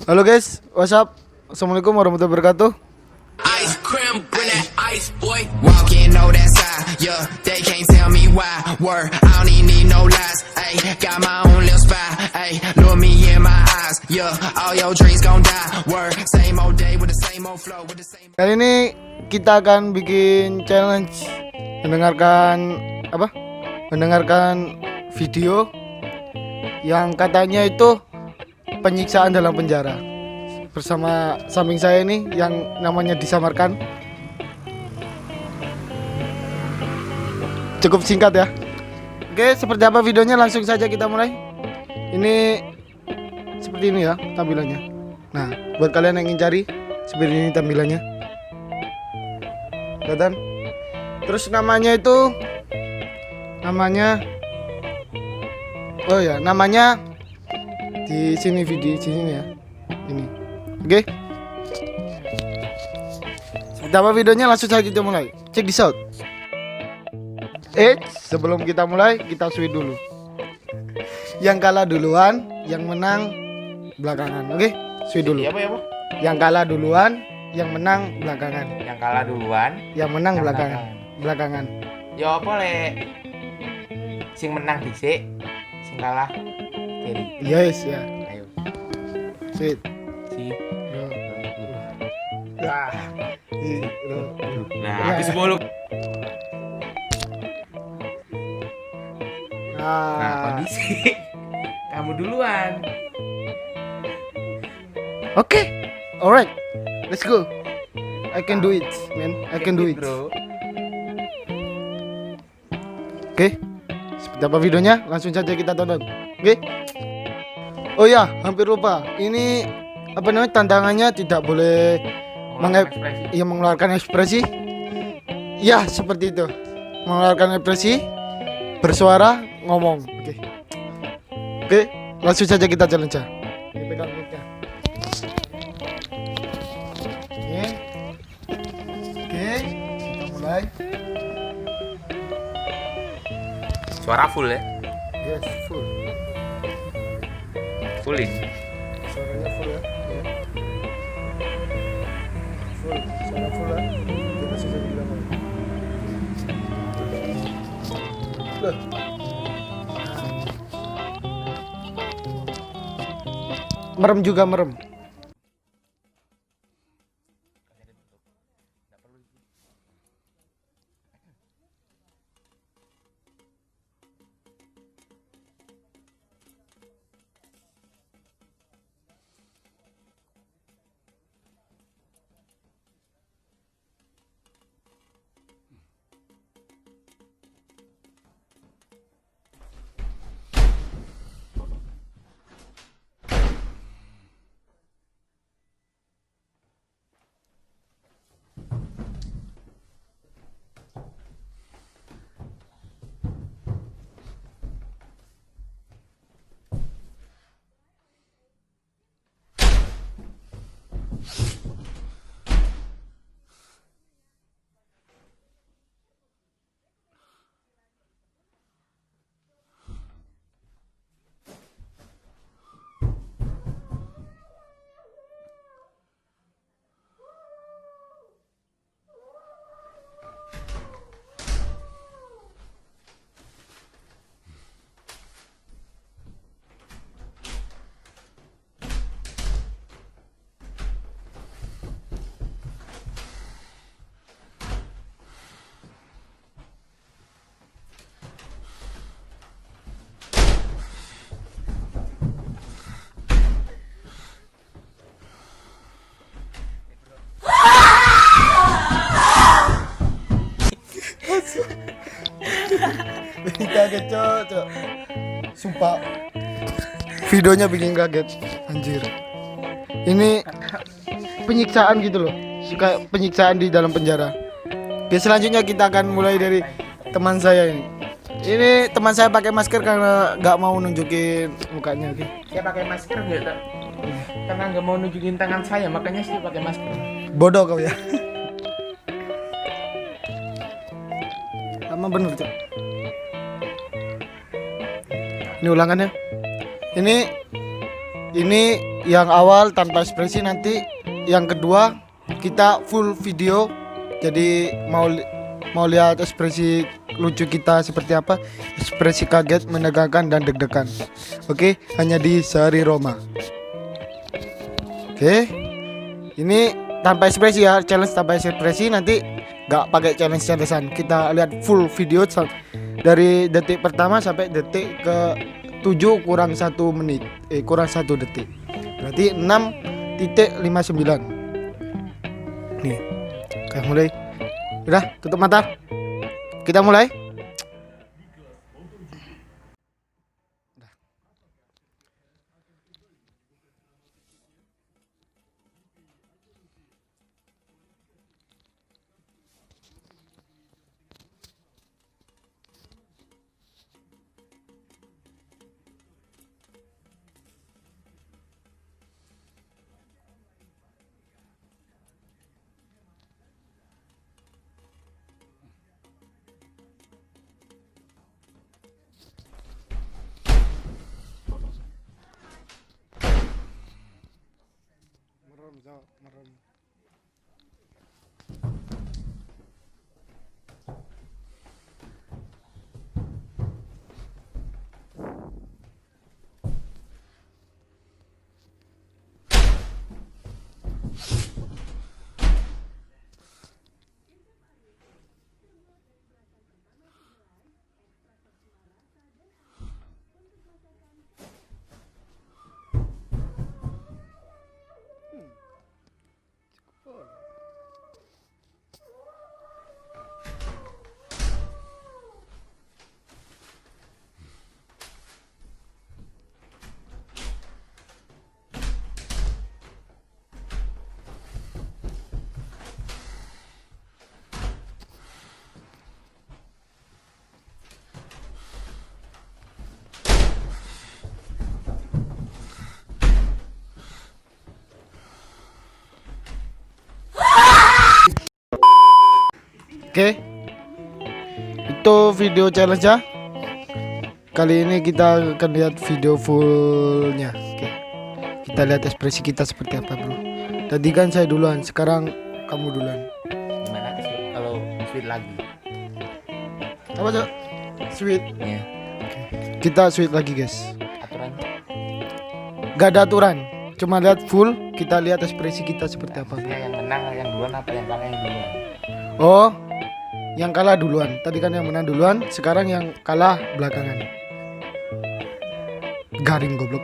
Halo guys, what's up? Assalamualaikum warahmatullahi wabarakatuh. Ice cream, bring that ice, boy. Walking, know that side, yeah. They can't tell me why. Word, I don't even need no lies. Ayy, got my own little spy. Ayy, look me in my eyes, yeah. All your dreams gon' die. Word, same old day with the same old flow, with the same. Kali ini kita akan bikin challenge mendengarkan apa? Mendengarkan video yang katanya itu penyiksaan dalam penjara. Bersama samping saya ini yang namanya disamarkan. Cukup singkat ya. Oke, seperti apa videonya langsung saja kita mulai. Ini seperti ini ya tampilannya. Nah, buat kalian yang ingin cari seperti ini tampilannya. Kelihatan? Terus namanya itu oh ya, namanya di sini video sini ya. Ini. Oke. Seperti apa videonya langsung saja kita mulai. Check this out. Sebelum kita mulai, kita sweet dulu. Yang kalah duluan, yang menang belakangan. Oke? Sweet dulu. Iya, apa? Yang kalah duluan, yang menang belakangan. Yang kalah duluan, Yang menang yang belakangan. Belakangan. ya apa le? Sing menang dhisik, sing kalah kiri. Yes ya. Ayo. Sweet. Si. Nah, Nah, habis 10. Nah, kondisi kamu duluan. Oke, alright, let's go. I can do it, man. I can do it. Bro. Oke, seperti apa videonya? Langsung saja kita tonton. Oke. Oh ya, hampir lupa. Ini apa namanya tantangannya tidak boleh Ekspresi. mengeluarkan ekspresi. Ya, seperti itu. Mengeluarkan ekspresi, bersuara, ngomong. Oke. Oke, langsung saja kita challenge. Ini pegang mic-nya. Oke. Oke, kita mulai. Suara full ya? Yes, full. Full ini. Suaranya full ya. Oke. Full, suara full ya. Kita sudah bilang. Loh. Merem juga merem. Bikin kaget cok. Sumpah videonya bikin kaget. Anjir. Ini penyiksaan gitu loh. Suka penyiksaan di dalam penjara. Oke, selanjutnya kita akan mulai dari teman saya ini. Ini teman saya pakai masker karena nggak mau nunjukin mukanya. Oke. Dia pakai masker enggak, tak? Karena nggak mau nunjukin tangan saya, makanya saya pakai masker. Bodoh kau ya. Lama bener cok. Ini ulangannya. Ini yang awal tanpa ekspresi, nanti yang kedua kita full video. Jadi mau lihat ekspresi lucu kita seperti apa, ekspresi kaget, menegangkan dan deg-degan. Oke, hanya di Sehari Roma. Oke, ini tanpa ekspresi ya, challenge tanpa ekspresi. Nanti nggak pakai challengean. Kita lihat full video dari detik pertama sampai detik ke 7 kurang 1 menit, kurang 1 detik. Berarti 6.59. Nih, kita mulai. Udah, tutup mata. Kita mulai. Merem. Oke, itu video challenge ya. Kali ini kita akan lihat video fullnya. Oke, kita lihat ekspresi kita seperti apa, bro. Tadi kan saya duluan, sekarang kamu duluan. Gimana sih kalau sweet lagi? Apa cok? Sweet. Ya. Kita sweet lagi guys. Aturannya? Gak ada aturan, cuma lihat full. Kita lihat ekspresi kita seperti apa. Yang menang yang duluan apa yang kalah yang duluan? Oh, yang kalah duluan. Tadi kan yang menang duluan, sekarang yang kalah belakangan. Garing goblok.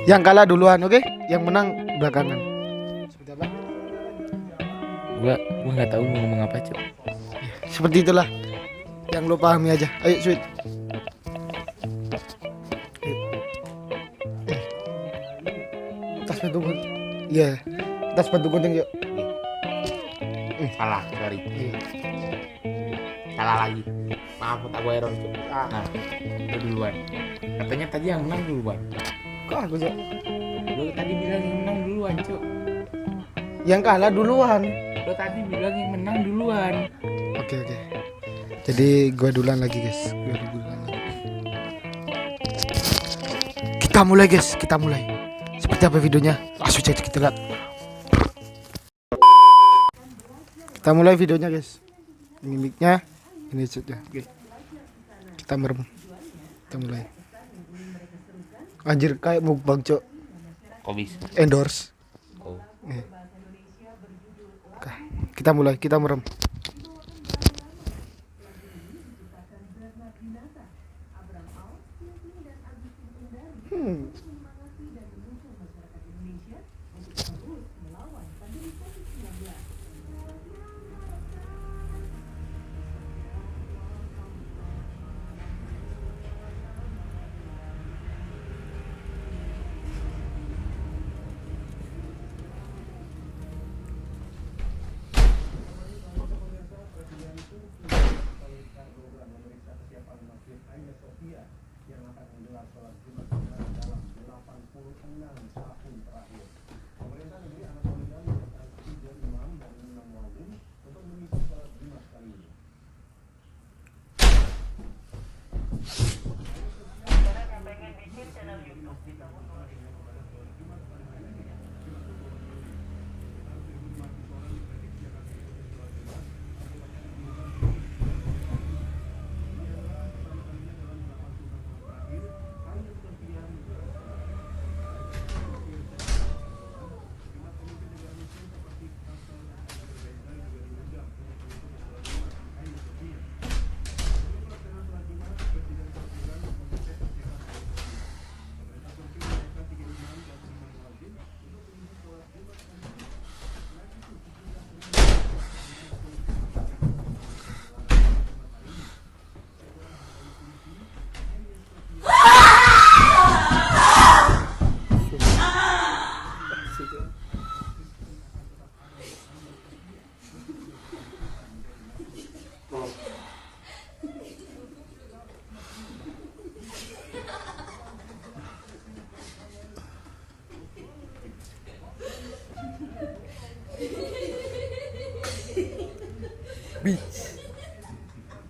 Yang kalah duluan, oke? Yang menang belakangan. Seperti apa? Gua nggak tahu mau ngomong apa, Cuk. Seperti itulah. Yang lo pahami aja. Ayo, sweet. Tas sepatu gunting. Iya. Tas sepatu gunting yuk. Salah, sorry. Salah lagi. Maaf, aku error, Cuk. Nah, lu duluan. Katanya tadi yang menang duluan. Kok aku cok? Lu tadi bilang yang menang duluan, Cuk. Yang kalah duluan. Lu tadi bilang yang menang duluan. Oke. Jadi gua duluan lagi guys. Kita mulai guys. Kita mulai. Seperti apa videonya? Langsung aja kita lihat. Kita mulai videonya guys. Ini mic-nya, ini shootnya. Kita merem. Kita mulai. Anjir kayak mukbang cok. Kok bisa? Endorse. Oh. Oke, kita mulai. Kita merem.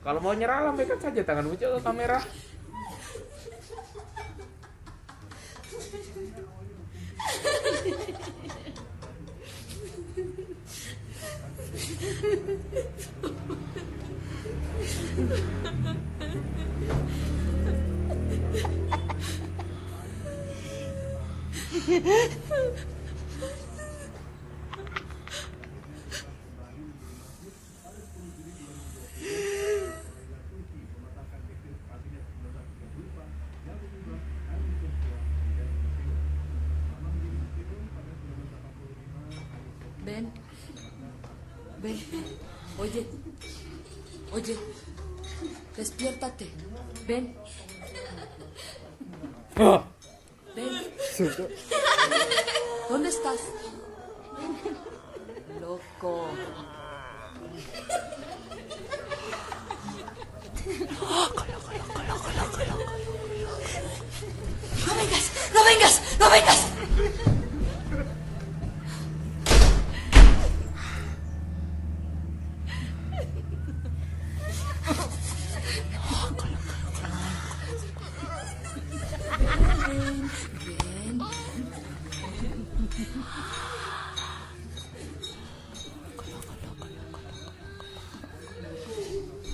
Kalau mau nyerah lambaikan saja tanganmu ke kamera. Ven, ven, oye, oye, despiértate, ven, ven, ¿dónde estás? Loco. No vengas, no vengas, no vengas.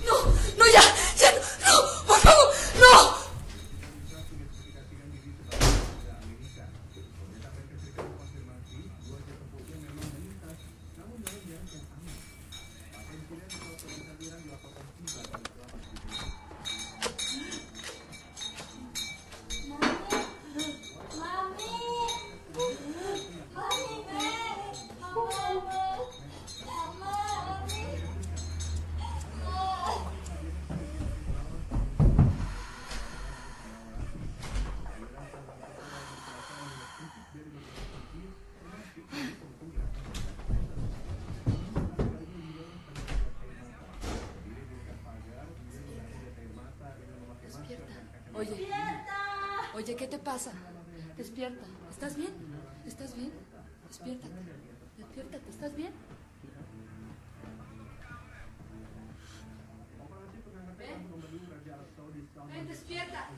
No, no, ya, no, por favor, no. Oye, oye, ¿qué te pasa? Despierta. ¿Estás bien? ¿Estás bien? Despiértate. Despiértate. ¿Estás bien? Ven. Ven, despierta.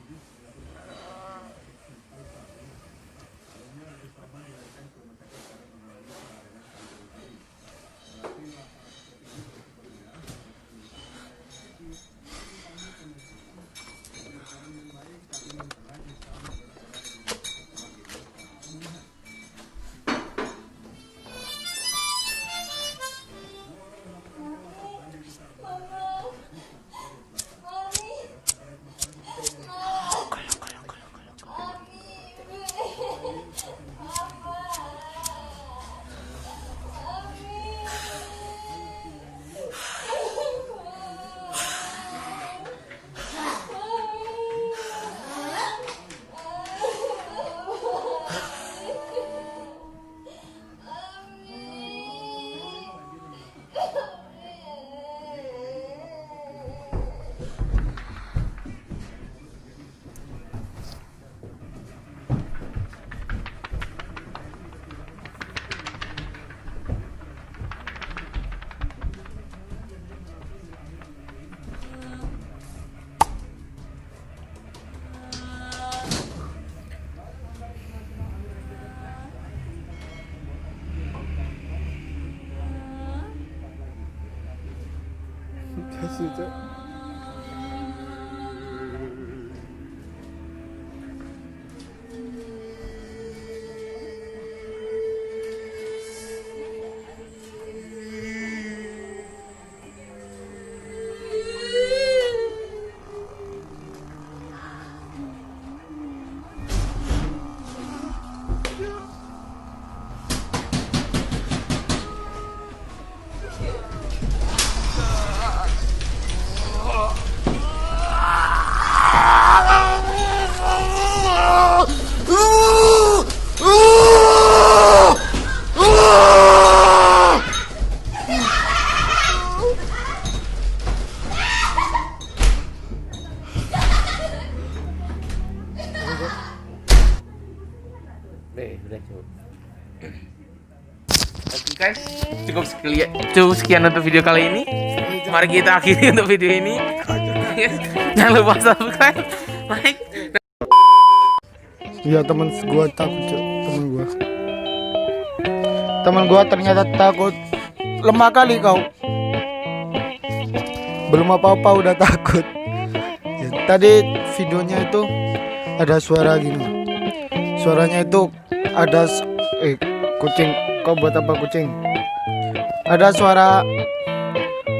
Kasih Cok. Udah cukup. Oke guys, cukup sekian untuk video kali ini. Mari kita akhiri untuk video ini. Jangan lupa subscribe, like. Iya temen gua takut Cok. Temen gua ternyata takut. Lemah kali kau. Belum apa-apa udah takut. Ya, tadi videonya itu ada suara gini. Suaranya itu ada kucing. Kau buat apa kucing? Ada suara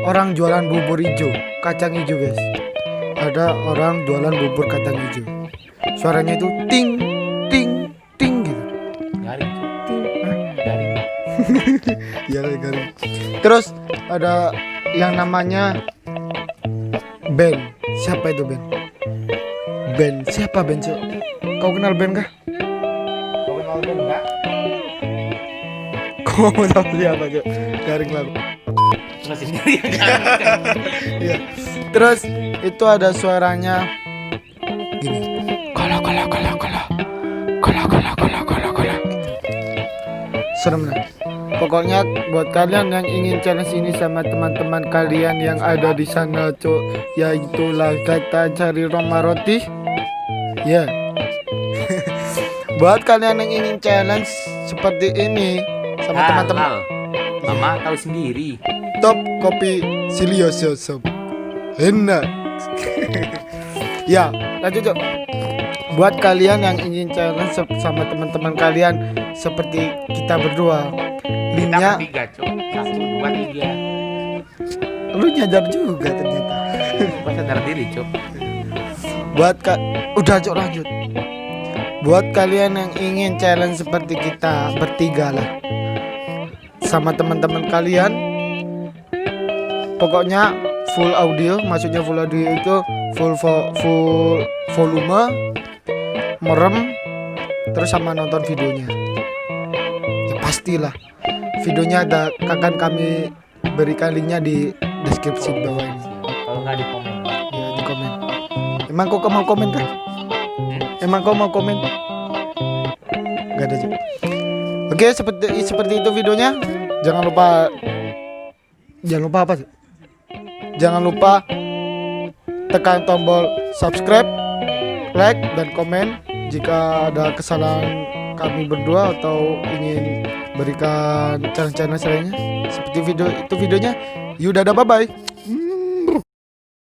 orang jualan bubur hijau, kacang hijau guys. Ada orang jualan bubur kacang hijau. Suaranya itu ting ting ting gitu. Garing, garing. Ya garing. Terus ada yang namanya Ben. Siapa itu Ben? Ben. Siapa Ben, Cok? Kau kenal Ben kah? Kau kenal Ben enggak? Kau mau tahu siapa, Cok? Garing lagu. Terus sendiri. Iya. Terus itu ada suaranya gini. Kala. Serem lah. Pokoknya buat kalian yang ingin challenge ini sama teman-teman kalian yang ada di sana, Cok, yaitulah kata cari Roma roti. Ya. Buat kalian yang ingin challenge seperti ini sama teman-teman, Mama tahu sendiri. top kopi Silioso enak. Ya, lanjut Cok. Buat kalian yang ingin challenge sama teman-teman kalian seperti kita berdua, Kita linknya bertiga, Cok. 1, 2, 3. lu nyadar juga ternyata. Gua sadar diri, Cok. Buat udah Cok, lanjut. Buat kalian yang ingin challenge seperti kita bertiga lah sama teman-teman kalian, pokoknya full audio. Maksudnya full audio itu full volume, merem, terus sama nonton videonya. Ya pastilah videonya akan kami berikan linknya di deskripsi bawah ini. Kalau nggak di komen. Ya di komen. Emang kau mau komen kan? Emang kau mau komen? Gak ada Cok. Oke, seperti itu videonya. Jangan lupa apa sih? Jangan lupa tekan tombol subscribe, like, dan komen jika ada kesalahan kami berdua atau ingin berikan challenge-challenge lainnya seperti videonya. Yaudah, bye bye.